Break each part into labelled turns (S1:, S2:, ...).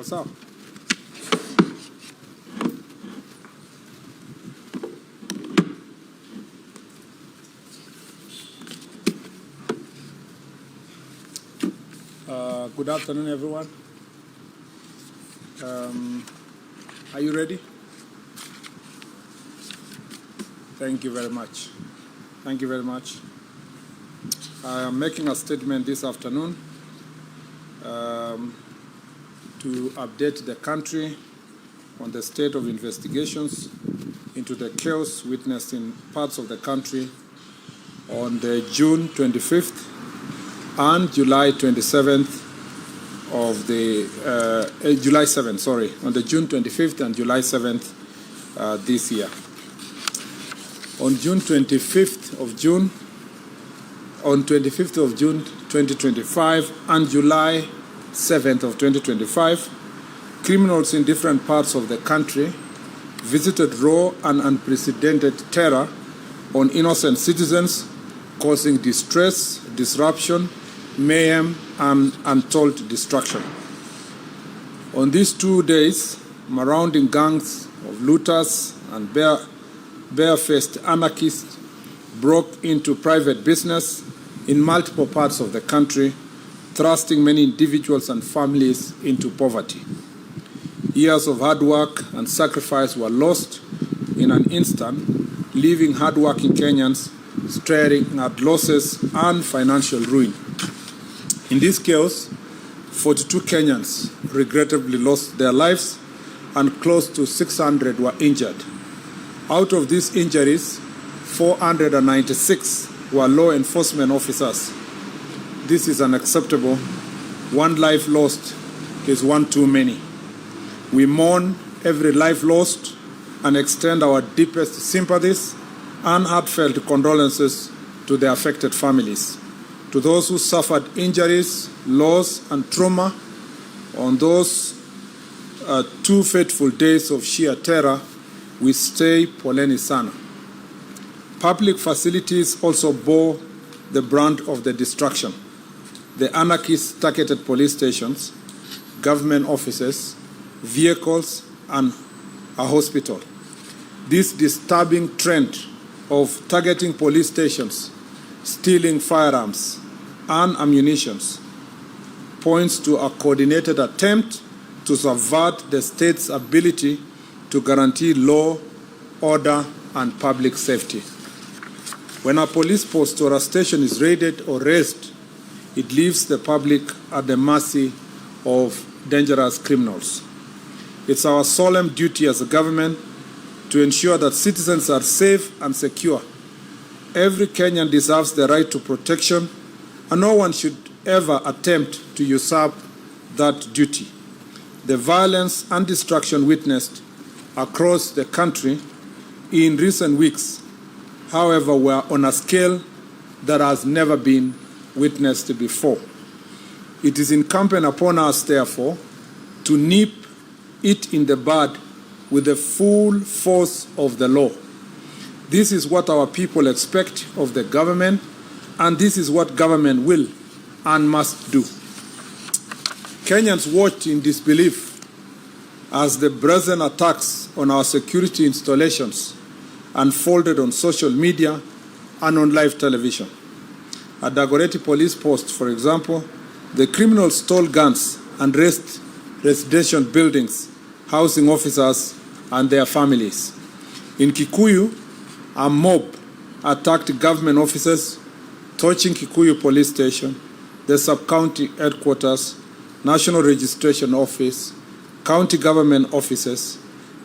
S1: What's up? Good afternoon, everyone. Are you ready? Thank you very much. Thank you very much. I am making a statement this afternoon to update the country on the state of investigations into the chaos witnessed in parts of the country on the June 25th and July 27th of the July 7th, sorry, on the June 25th and July 7th this year. On June 25th of June, on 25th of June 2025 and July 7th of 2025, criminals in different parts of the country visited raw and unprecedented terror on innocent citizens, causing distress, disruption, mayhem, and untold destruction. On these 2 days, marauding gangs of looters and barefaced anarchists broke into private business in multiple parts of the country, thrusting many individuals and families into poverty. Years of hard work and sacrifice were lost in an instant, leaving hard-working Kenyans staring at losses and financial ruin. In this chaos, 42 Kenyans regrettably lost their lives and close to 600 were injured. Out of these injuries, 496 were law enforcement officers. This is unacceptable. One life lost is one too many. We mourn every life lost and extend our deepest sympathies and heartfelt condolences to the affected families. To those who suffered injuries, loss, and trauma on those 2 fateful days of sheer terror, we say poleni sana. Public facilities also bore the brunt of the destruction. The anarchists targeted police stations, government offices, vehicles, and a hospital. This disturbing trend of targeting police stations, stealing firearms and ammunition points to a coordinated attempt to subvert the state's ability to guarantee law, order, and public safety. When a police post or a station is raided or razed, it leaves the public at the mercy of dangerous criminals. It's our solemn duty as a government to ensure that citizens are safe and secure. Every Kenyan deserves the right to protection, and no one should ever attempt to usurp that duty. The violence and destruction witnessed across the country in recent weeks, however, were on a scale that has never been witnessed before. It is incumbent upon us, therefore, to nip it in the bud with the full force of the law. This is what our people expect of the government, and this is what government will and must do. Kenyans watched in disbelief as the brazen attacks on our security installations unfolded on social media and on live television. At Dagoretti Police Post, for example, the criminals stole guns and razed residential buildings, housing officers and their families. In Kikuyu, a mob attacked government offices, torching Kikuyu Police Station, the sub-county headquarters, National Registration Office, county government offices,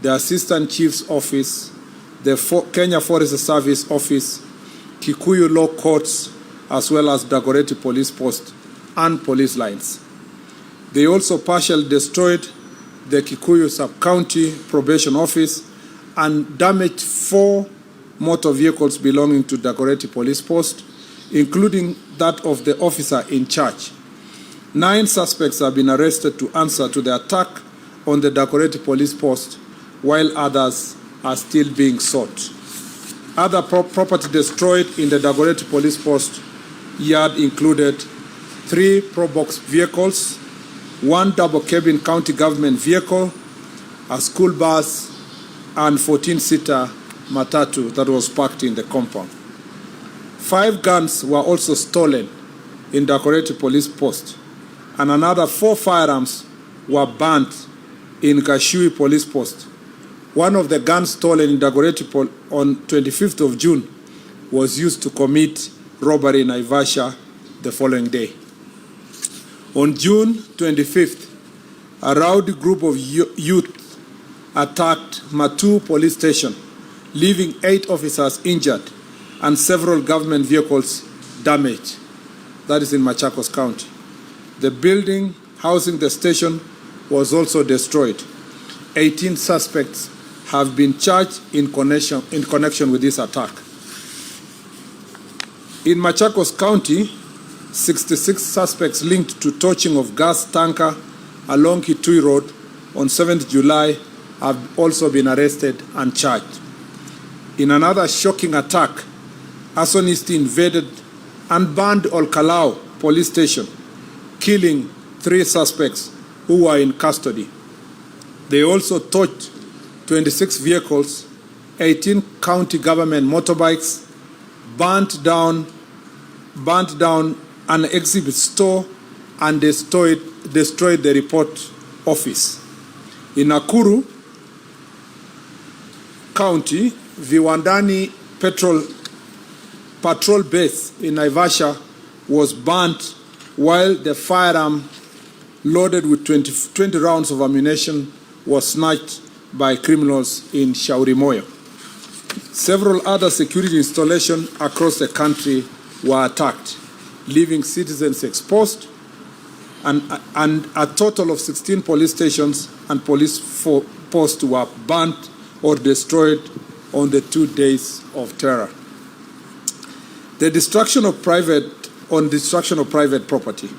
S1: the Assistant Chief's Office, the Kenya Forest Service Office, Kikuyu Law Courts, as well as Dagoretti Police Post and police lines. They also partially destroyed the Kikuyu Sub-County Probation Office and damaged 4 motor vehicles belonging to Dagoretti Police Post, including that of the officer in charge. 9 suspects have been arrested to answer to the attack on the Dagoretti Police Post, while others are still being sought. Other property destroyed in the Dagoretti Police Post yard included 3 Probox vehicles, one double-cabin county government vehicle, a school bus, and 14-seater matatu that was parked in the compound. 5 guns were also stolen in Dagoretti police post, and another 4 firearms were burnt in Gashui police post. One of the guns stolen in Dagoretti on 25th of June was used to commit robbery in Naivasha the following day. On June 25th, a rowdy group of youth attacked Matu police station, leaving 8 officers injured and several government vehicles damaged. That is in Machakos County. The building housing the station was also destroyed. 18 suspects have been charged in connection with this attack. In Machakos County, 66 suspects linked to torching of gas tanker along Kitui Road on 7th July have also been arrested and charged. In another shocking attack, arsonists invaded and burned Olkalau police station, killing 3 suspects who were in custody. They also torched 26 vehicles, 18 county government motorbikes, burnt down an exhibit store, and destroyed the report office. In Nakuru County, Viwandani patrol base in Naivasha was burnt, while the firearm loaded with 20 rounds of ammunition was snatched by criminals in Shauri Moyo. Several other security installations across the country were attacked, leaving citizens exposed, and a total of 16 police stations and police posts were burnt or destroyed on the 2 days of terror. The destruction of private property.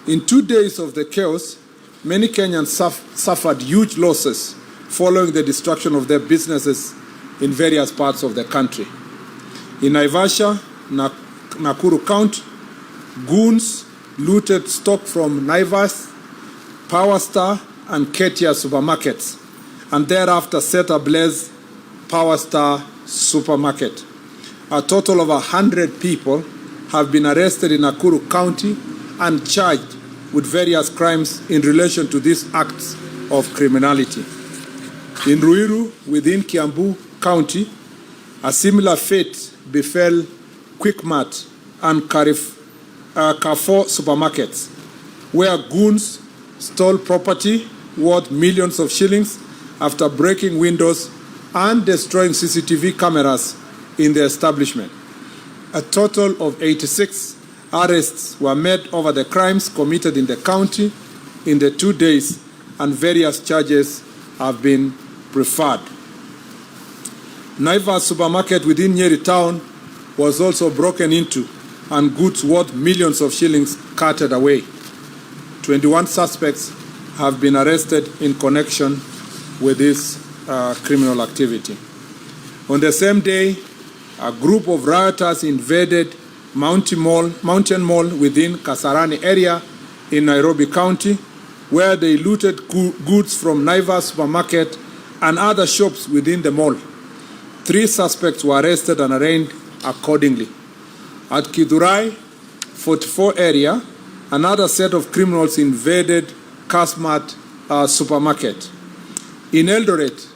S1: In 2 days of the chaos, many Kenyans suffered huge losses following the destruction of their businesses in various parts of the country. In Naivasha, Nakuru County, goons looted stock from Naivas, Power Star, and Ketia supermarkets, and thereafter set ablaze Power Star supermarket. A total of 100 people have been arrested in Nakuru County and charged with various crimes in relation to these acts of criminality. In Ruiru, within Kiambu County, a similar fate befell Quickmart and Carrefour supermarkets, where goons stole property worth millions of shillings after breaking windows and destroying CCTV cameras in the establishment. A total of 86 arrests were made over the crimes committed in the county in the 2 days, and various charges have been preferred. Naivas supermarket within Nyeri town was also broken into and goods worth millions of shillings carted away. 21 suspects have been arrested in connection with this criminal activity. On the same day, a group of rioters invaded Mountain Mall within Kasarani area in Nairobi County, where they looted goods from Naivas supermarket and other shops within the mall. 3 suspects were arrested and arraigned accordingly. At Kidurai 44 area, another set of criminals invaded Kasmat supermarket. In Eldoret,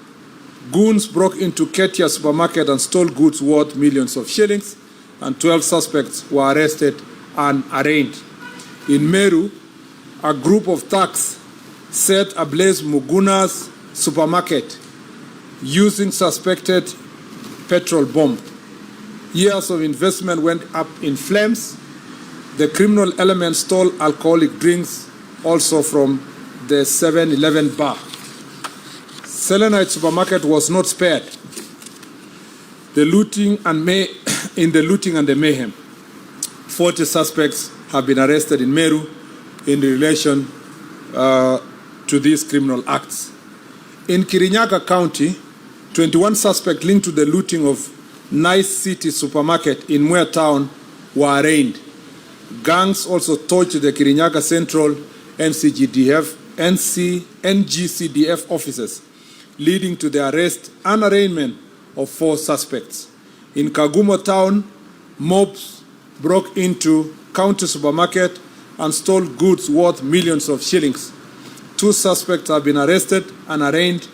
S1: goons broke into Ketia supermarket and stole goods worth millions of shillings, and 12 suspects were arrested and arraigned. In Meru, a group of thugs set ablaze Muguna's supermarket using suspected petrol bomb. Years of investment went up in flames. The criminal element stole alcoholic drinks also from the 7-Eleven bar. Selenite supermarket was not spared in the looting and the mayhem. 40 suspects have been arrested in Meru in relation to these criminal acts. In Kirinyaga County, 21 suspects linked to the looting of Nice City supermarket in Mwea town were arraigned. Gangs also torched the Kirinyaga Central NGCDF officers, leading to the arrest and arraignment of 4 suspects. In Kagumo town, mobs broke into county supermarket and stole goods worth millions of shillings. 2 suspects have been arrested and arraigned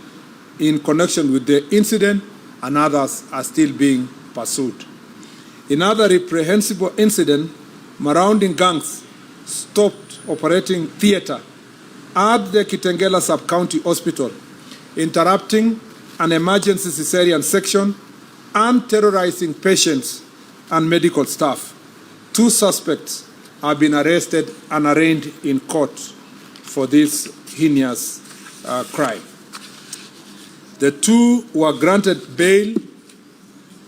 S1: in connection with the incident, and others are still being pursued. In other reprehensible incident, marauding gangs stopped operating theater at the Kitengela Sub-County Hospital, interrupting an emergency cesarean section and terrorizing patients and medical staff. 2 suspects have been arrested and arraigned in court for this heinous crime. The 2 were granted bail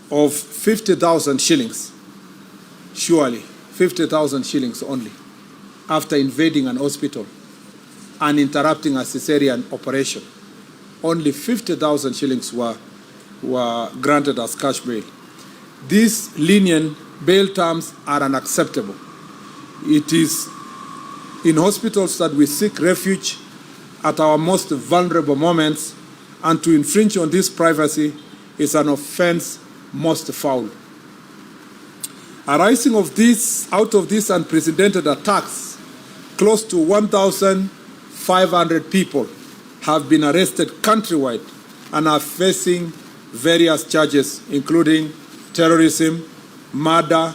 S1: of 50,000 shillings, surely 50,000 shillings only, after invading an hospital and interrupting a cesarean operation. Only 50,000 shillings were granted as cash bail. These lenient bail terms are unacceptable. It is in hospitals that we seek refuge at our most vulnerable moments, and to infringe on this privacy is an offense most foul. Arising out of these unprecedented attacks, close to 1,500 people have been arrested countrywide and are facing various charges, including terrorism, murder,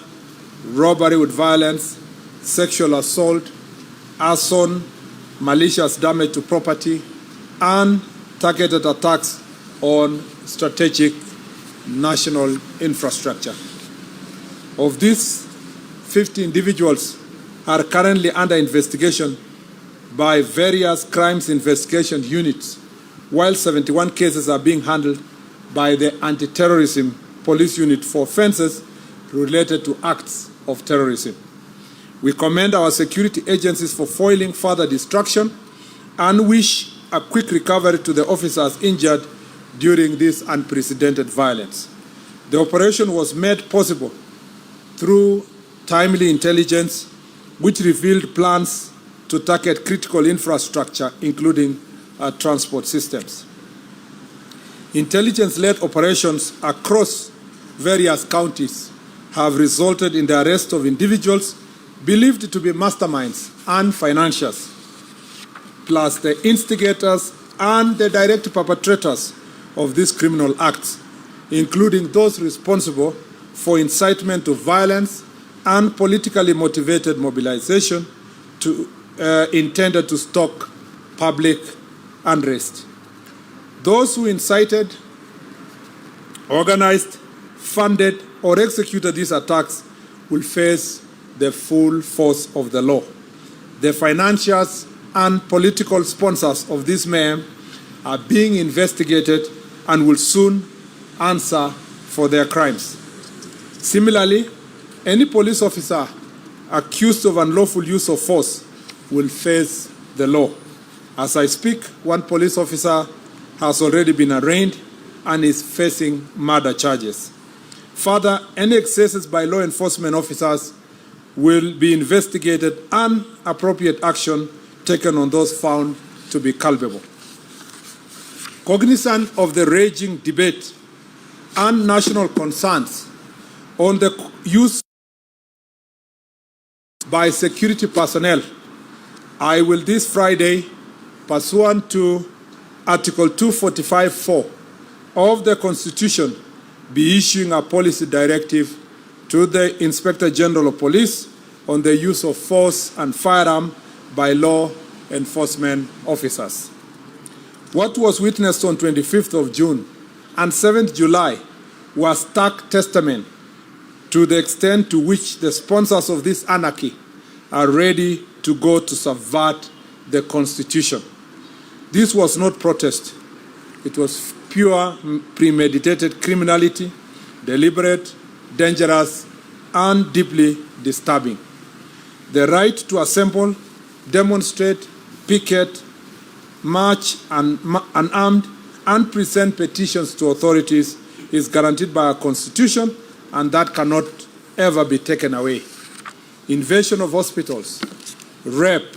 S1: robbery with violence, sexual assault, arson, malicious damage to property, and targeted attacks on strategic national infrastructure. Of these, 50 individuals are currently under investigation by various crimes investigation units, while 71 cases are being handled by the Anti-Terrorism Police Unit for offenses related to acts of terrorism. We commend our security agencies for foiling further destruction and wish a quick recovery to the officers injured during this unprecedented violence. The operation was made possible through timely intelligence, which revealed plans to target critical infrastructure, including transport systems. Intelligence-led operations across various counties have resulted in the arrest of individuals believed to be masterminds and financiers, plus the instigators and the direct perpetrators of these criminal acts, including those responsible for incitement to violence and politically motivated mobilization intended to stoke public unrest. Those who incited, organized, funded, or executed these attacks will face the full force of the law. The financiers and political sponsors of this mayhem are being investigated and will soon answer for their crimes. Similarly, any police officer accused of unlawful use of force will face the law. As I speak, 1 police officer has already been arraigned and is facing murder charges. Further, any excesses by law enforcement officers will be investigated and appropriate action taken on those found to be culpable. Cognizant of the raging debate and national concerns on the use by security personnel, I will this Friday, pursuant to Article 245(4) of the Constitution, be issuing a policy directive to the Inspector General of Police on the use of force and firearm by law enforcement officers. What was witnessed on 25th of June and 7th July was stark testament to the extent to which the sponsors of this anarchy are ready to go to subvert the Constitution. This was not protest. It was pure premeditated criminality, deliberate, dangerous, and deeply disturbing. The right to assemble, demonstrate, picket, march unarmed, and present petitions to authorities is guaranteed by our Constitution, and that cannot ever be taken away. Invasion of hospitals, rape,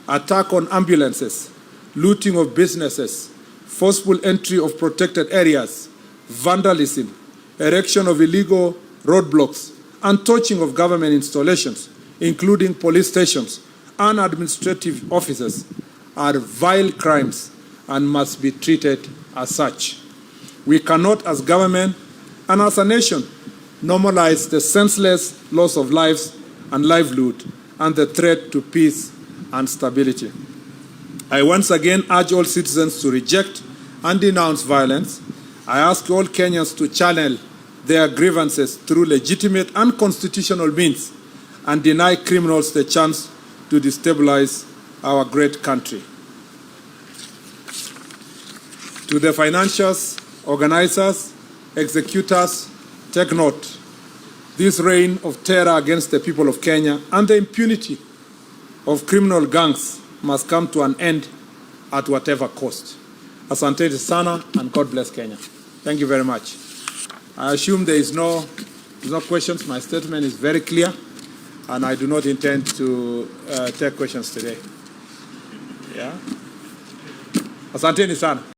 S1: attack on ambulances, looting of businesses, forceful entry of protected areas, vandalism, erection of illegal roadblocks, and torching of government installations, including police stations and administrative offices, are vile crimes and must be treated as such. We cannot, as government and as a nation, normalize the senseless loss of lives and livelihood and the threat to peace and stability. I once again urge all citizens to reject and denounce violence. I ask all Kenyans to channel their grievances through legitimate and constitutional means and deny criminals the chance to destabilize our great country. To the financiers, organizers, executors, take note. This reign of terror against the people of Kenya and the impunity of criminal gangs must come to an end at whatever cost. Asanteni sana, and God bless Kenya. Thank you very much. I assume there is no questions. My statement is very clear, and I do not intend to take questions today. Yeah? Asanteni sana.